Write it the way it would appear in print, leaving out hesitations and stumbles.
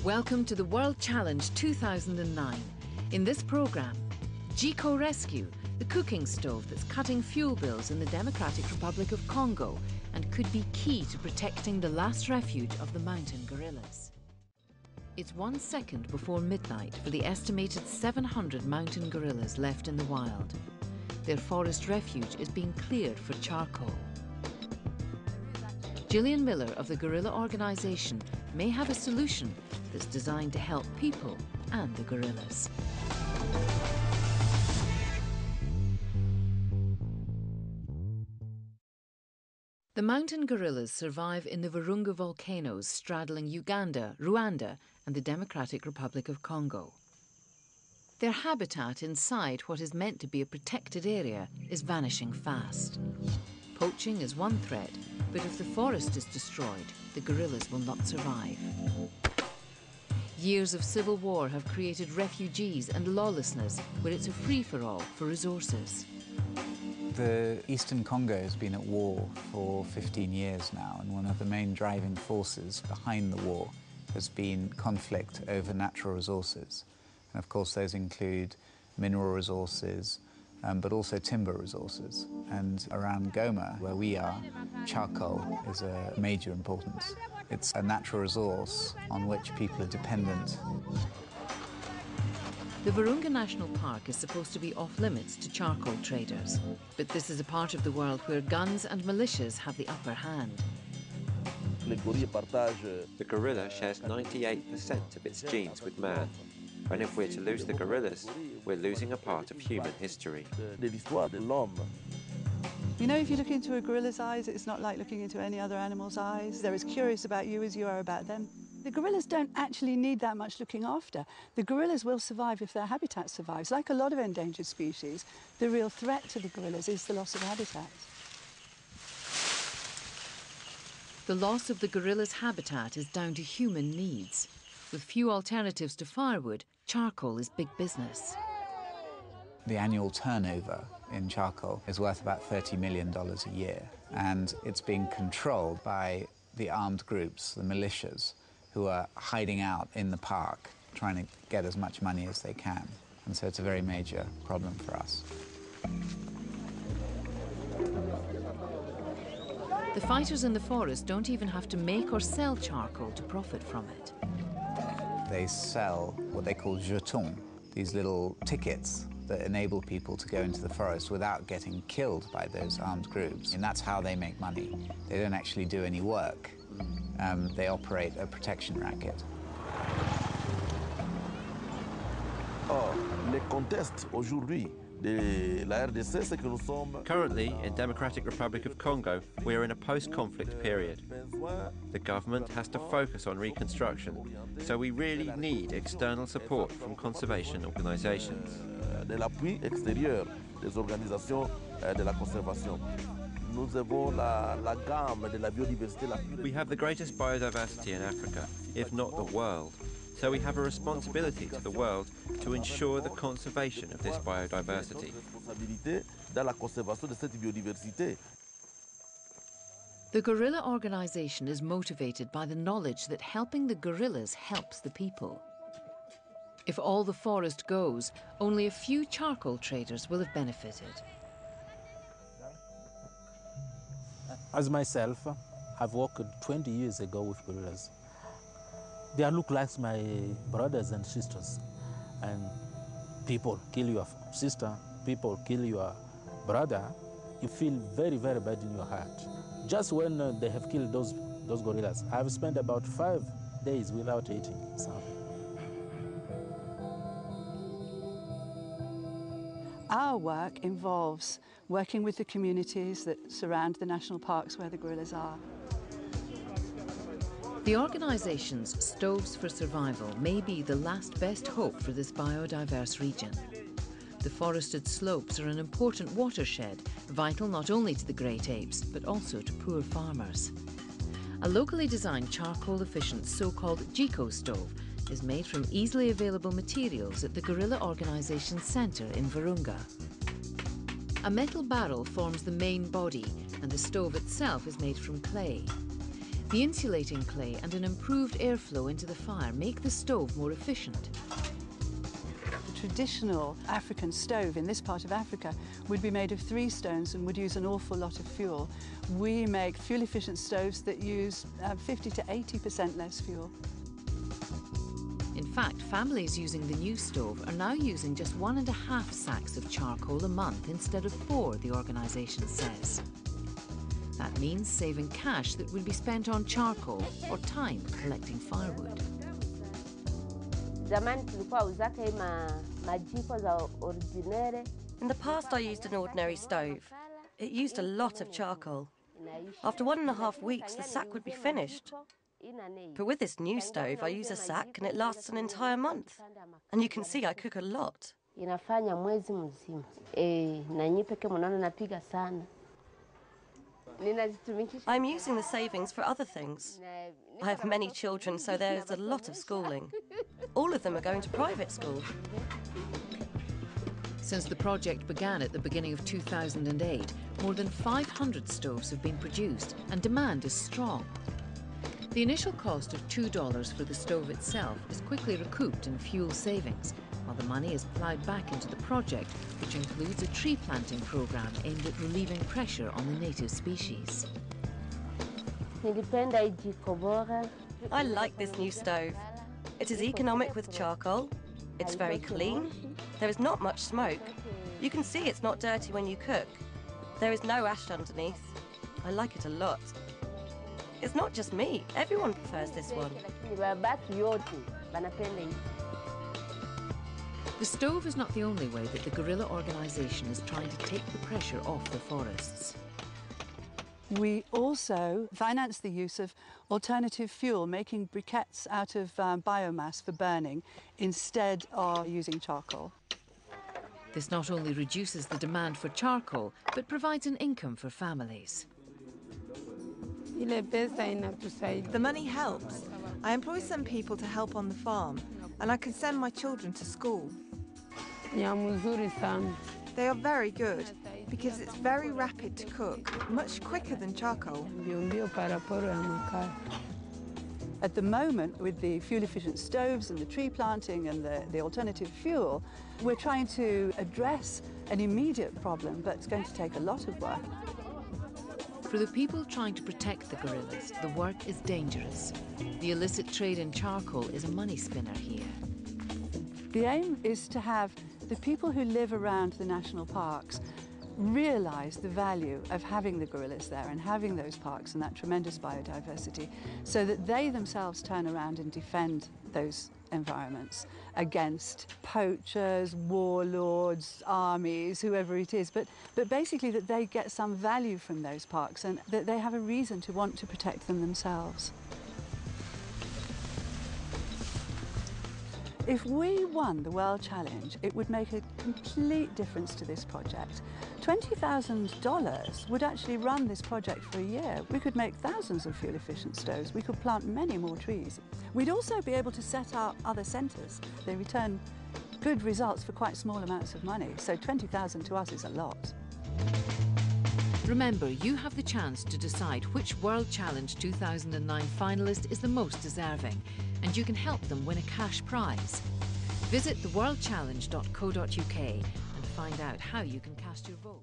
Welcome to the World Challenge 2009. In this programme, Jiko Rescue, the cooking stove that's cutting fuel bills in the Democratic Republic of Congo and could be key to protecting the last refuge of the mountain gorillas. It's 1 second before midnight for the estimated 700 mountain gorillas left in the wild. Their forest refuge is being cleared for charcoal. Gillian Miller of the gorilla organisation may have a solution that's designed to help people and the gorillas. The mountain gorillas survive in the Virunga volcanoes straddling Uganda, Rwanda and the Democratic Republic of Congo. Their habitat inside what is meant to be a protected area is vanishing fast. Poaching is one threat, but if the forest is destroyed, the gorillas will not survive. Years of civil war have created refugees and lawlessness where it's a free-for-all for resources. The Eastern Congo has been at war for 15 years now, and one of the main driving forces behind the war has been conflict over natural resources. And of course those include mineral resources, but also timber resources. And around Goma, where we are, charcoal is a major importance. It's a natural resource on which people are dependent. The Virunga National Park is supposed to be off-limits to charcoal traders, but this is a part of the world where guns and militias have the upper hand. The gorilla shares 98% of its genes with man, and if we're to lose the gorillas, we're losing a part of human history. You know, if you look into a gorilla's eyes, it's not like looking into any other animal's eyes. They're as curious about you as you are about them. The gorillas don't actually need that much looking after. The gorillas will survive if their habitat survives. Like a lot of endangered species, the real threat to the gorillas is the loss of habitat. The loss of the gorilla's habitat is down to human needs. With few alternatives to firewood, charcoal is big business. The annual turnover in charcoal is worth about $30 million a year, and it's being controlled by the armed groups, the militias, who are hiding out in the park, trying to get as much money as they can. And so it's a very major problem for us. The fighters in the forest don't even have to make or sell charcoal to profit from it. They sell what they call jetons, these little tickets that enable people to go into the forest without getting killed by those armed groups. And that's how they make money. They don't actually do any work. They operate a protection racket. Currently, in Democratic Republic of Congo, we are in a post-conflict period. The government has to focus on reconstruction, so we really need external support from conservation organisations. We have the greatest biodiversity in Africa, if not the world, so we have a responsibility to the world to ensure the conservation of this biodiversity. The gorilla organisation is motivated by the knowledge that helping the gorillas helps the people. If all the forest goes, only a few charcoal traders will have benefited. As myself, I've worked 20 years ago with gorillas. They look like my brothers and sisters. And people kill your sister, people kill your brother, you feel very, very bad in your heart. Just when they have killed those gorillas, I've spent about 5 days without eating something. Our work involves working with the communities that surround the national parks where the gorillas are. The organisation's Stoves for Survival may be the last best hope for this biodiverse region. The forested slopes are an important watershed, vital not only to the great apes, but also to poor farmers. A locally designed charcoal-efficient so-called Jiko stove is made from easily available materials at the guerrilla organisation's centre in Virunga. A metal barrel forms the main body, and the stove itself is made from clay. The insulating clay and an improved airflow into the fire make the stove more efficient. The traditional African stove in this part of Africa would be made of 3 stones and would use an awful lot of fuel. We make fuel-efficient stoves that use 50 to 80% less fuel. In fact, families using the new stove are now using just 1.5 sacks of charcoal a month instead of 4, the organisation says. That means saving cash that would be spent on charcoal or time collecting firewood. In the past, I used an ordinary stove. It used a lot of charcoal. After 1.5 weeks, the sack would be finished. But with this new stove, I use a sack and it lasts an entire month. And you can see I cook a lot. I'm using the savings for other things. I have many children, so there's a lot of schooling. All of them are going to private school. Since the project began at the beginning of 2008, more than 500 stoves have been produced and demand is strong. The initial cost of $2 for the stove itself is quickly recouped in fuel savings, while the money is ploughed back into the project, which includes a tree planting programme aimed at relieving pressure on the native species. I like this new stove. It is economic with charcoal. It's very clean. There is not much smoke. You can see it's not dirty when you cook. There is no ash underneath. I like it a lot. It's not just me. Everyone prefers this one. The stove is not the only way that the guerrilla organisation is trying to take the pressure off the forests. We also finance the use of alternative fuel, making briquettes out of biomass for burning instead of using charcoal. This not only reduces the demand for charcoal, but provides an income for families. The money helps. I employ some people to help on the farm, and I can send my children to school. They are very good, because it's very rapid to cook, much quicker than charcoal. At the moment, with the fuel-efficient stoves and the tree planting and the alternative fuel, we're trying to address an immediate problem, but it's going to take a lot of work. For the people trying to protect the guerrillas, the work is dangerous. The illicit trade in charcoal is a money spinner here. The aim is to have the people who live around the national parks realise the value of having the gorillas there and having those parks and that tremendous biodiversity, so that they themselves turn around and defend those environments against poachers, warlords, armies, whoever it is, but basically that they get some value from those parks and that they have a reason to want to protect them themselves. If we won the World Challenge, it would make a complete difference to this project. $20,000 would actually run this project for a year. We could make thousands of fuel-efficient stoves. We could plant many more trees. We'd also be able to set up other centres. They return good results for quite small amounts of money, so $20,000 to us is a lot. Remember, you have the chance to decide which World Challenge 2009 finalist is the most deserving, and you can help them win a cash prize. Visit theworldchallenge.co.uk and find out how you can cast your vote.